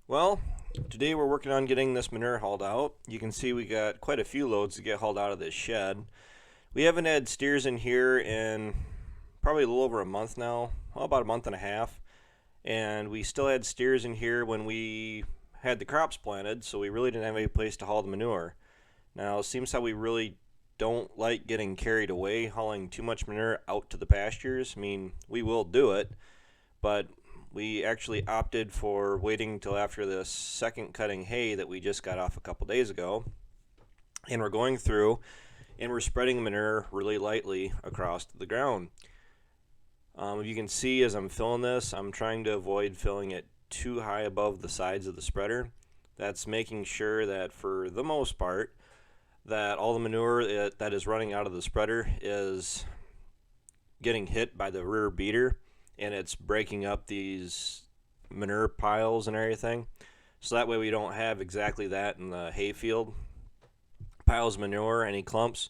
Well, today we're working on getting this manure hauled out. You can see we got quite a few loads to get hauled out of this shed. We haven't had steers in here in probably a little over a month now, well, about a month and a half. And we still had steers in here when we had the crops planted, so we really didn't have any place to haul the manure. Now, it seems how we really don't like getting carried away hauling too much manure out to the pastures. I mean, we will do it, but we actually opted for waiting until after the second cutting hay that we just got off a couple days ago. And we're going through and we're spreading manure really lightly across the ground. You can see as I'm filling this, I'm trying to avoid filling it too high above the sides of the spreader. That's making sure that for the most part, that all the manure that is running out of the spreader is getting hit by the rear beater, and it's breaking up these manure piles and everything. So that way we don't have exactly that in the hayfield. Piles of manure, any clumps,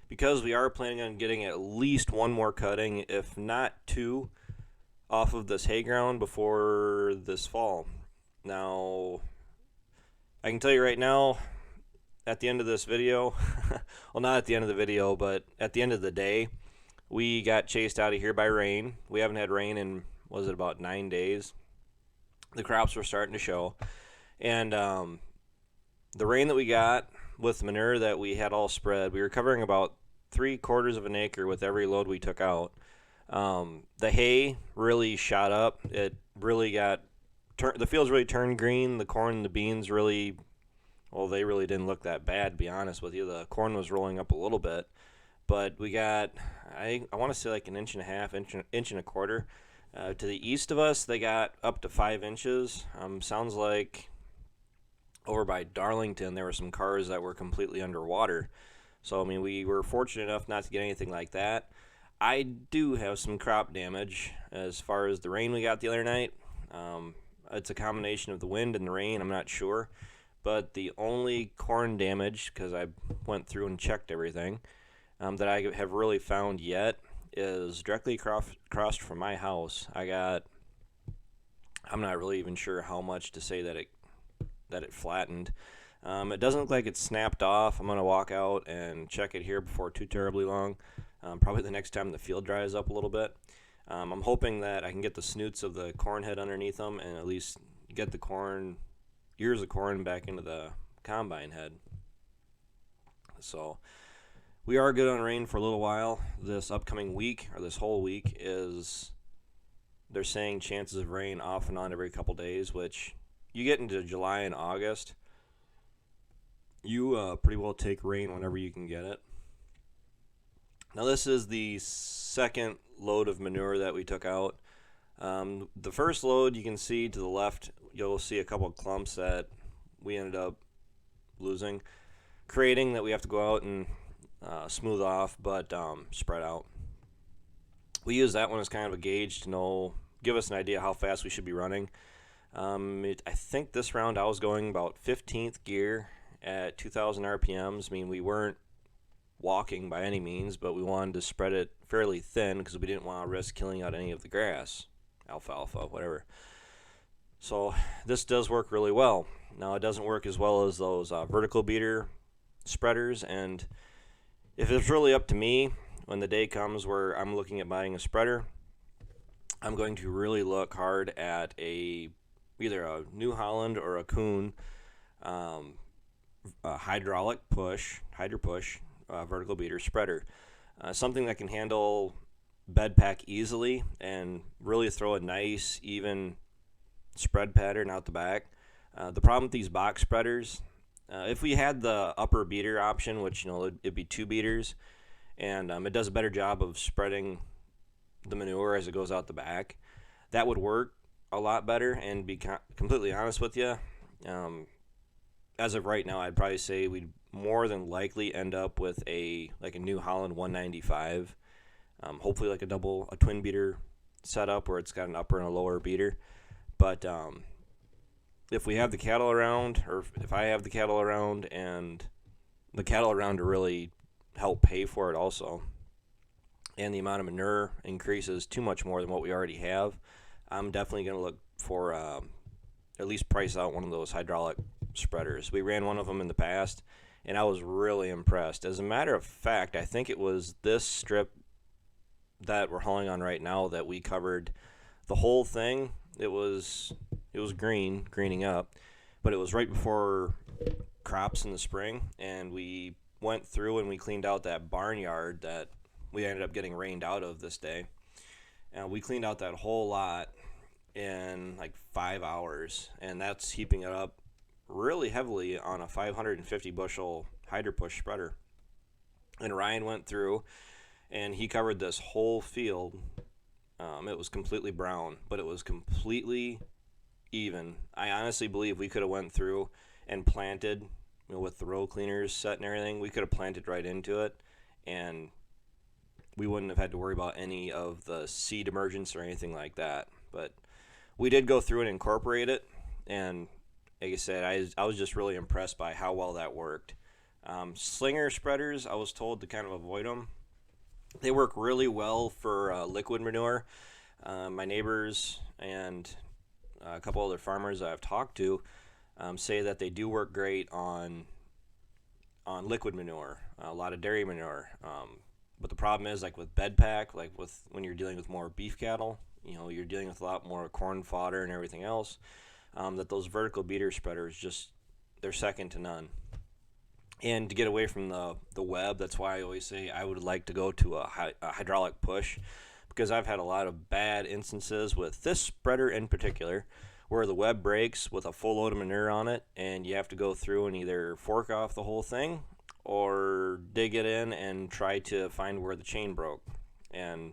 because we are planning on getting at least one more cutting, if not two, off of this hay ground before this fall. Now, I can tell you right now, at the end of this video, well, not at the end of the video, but at the end of the day, we got chased out of here by rain. We haven't had rain in, was it about 9 days? The crops were starting to show. And the rain that we got with manure that we had all spread, we were covering about 3/4 of an acre with every load we took out. The hay really shot up. It really got, the fields really turned green. The corn and the beans really, well, they really didn't look that bad, to be honest with you. The corn was rolling up a little bit. But we got, I want to say like an inch and a half, inch and a quarter. To the east of us, they got up to 5 inches. Sounds like over by Darlington, there were some cars that were completely underwater. So, I mean, we were fortunate enough not to get anything like that. I do have some crop damage as far as the rain we got the other night. It's a combination of the wind and the rain, I'm not sure. But the only corn damage, because I went through and checked everything, that I have really found yet is directly across from my house. I'm not really even sure how much to say that it flattened. It doesn't look like it snapped off. I'm going to walk out and check it here before too terribly long. Probably the next time the field dries up a little bit. I'm hoping that I can get the snoots of the corn head underneath them and at least get the ears of corn back into the combine head. So we are good on rain for a little while. This upcoming week, or this whole week, they're saying chances of rain off and on every couple days, which you get into July and August, you pretty well take rain whenever you can get it. Now this is the second load of manure that we took out. The first load, you can see to the left, you'll see a couple of clumps that we ended up creating that we have to go out and smooth off, but spread out. We use that one as kind of a gauge to give us an idea how fast we should be running. I think this round I was going about 15th gear at 2,000 RPMs. I mean, we weren't walking by any means, but we wanted to spread it fairly thin because we didn't want to risk killing out any of the grass, alfalfa, whatever. So this does work really well. Now it doesn't work as well as those vertical beater spreaders, and if it's really up to me, when the day comes where I'm looking at buying a spreader, I'm going to really look hard at either a New Holland or a Kuhn hydro push vertical beater spreader. Something that can handle bed pack easily and really throw a nice, even spread pattern out the back. The problem with these box spreaders, if we had the upper beater option, which it'd be 2 beaters, and it does a better job of spreading the manure as it goes out the back, that would work a lot better. And be completely honest with you, as of right now, I'd probably say we'd more than likely end up with a New Holland 195, hopefully like a twin beater setup where it's got an upper and a lower beater. But if we have the cattle around, or if I have the cattle around, and the cattle around to really help pay for it also, and the amount of manure increases too much more than what we already have, I'm definitely going to look for at least price out one of those hydraulic spreaders. We ran one of them in the past, and I was really impressed. As a matter of fact, I think it was this strip that we're hauling on right now that we covered the whole thing. It was greening up, but it was right before crops in the spring, and we went through and we cleaned out that barnyard that we ended up getting rained out of this day. And we cleaned out that whole lot in like 5 hours, and that's heaping it up really heavily on a 550 bushel Hydro Push spreader. And Ryan went through and he covered this whole field. It was completely brown, but it was completely even. I honestly believe we could have went through and planted, with the row cleaners set and everything. We could have planted right into it, and we wouldn't have had to worry about any of the seed emergence or anything like that. But we did go through and incorporate it, and like I said, I was just really impressed by how well that worked. Slinger spreaders, I was told to kind of avoid them. They work really well for liquid manure. My neighbors and a couple other farmers I've talked to say that they do work great on liquid manure, a lot of dairy manure. But the problem is, like with bed pack, like with when you're dealing with more beef cattle, you're dealing with a lot more corn fodder and everything else. That those vertical beater spreaders they're second to none. And to get away from the web, that's why I always say I would like to go to a hydraulic push, because I've had a lot of bad instances with this spreader in particular, where the web breaks with a full load of manure on it, and you have to go through and either fork off the whole thing or dig it in and try to find where the chain broke. And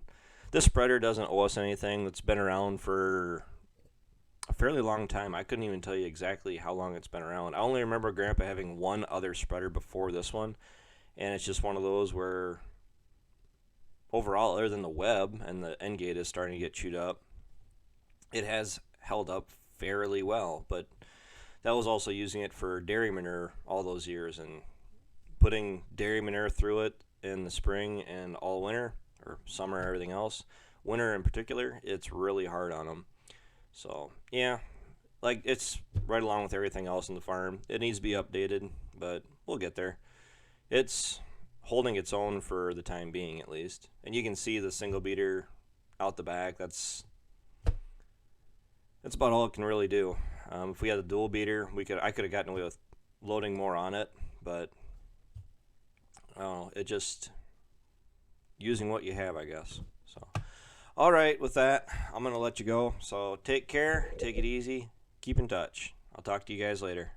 this spreader doesn't owe us anything. It's been around for a fairly long time. I couldn't even tell you exactly how long it's been around. I only remember Grandpa having one other spreader before this one, and it's just one of those where overall, other than the web and the end gate is starting to get chewed up, it has held up fairly well. But that was also using it for dairy manure all those years, and putting dairy manure through it in the spring and all winter, or summer, everything else, winter in particular, it's really hard on them. So yeah, like it's right along with everything else in the farm. It needs to be updated, but we'll get there. It's holding its own for the time being, at least. And you can see the single beater out the back. That's about all it can really do. If we had a dual beater, I could have gotten away with loading more on it, but I don't know, it just using what you have, I guess. So, all right, with that, I'm gonna let you go. So take care, take it easy, keep in touch. I'll talk to you guys later.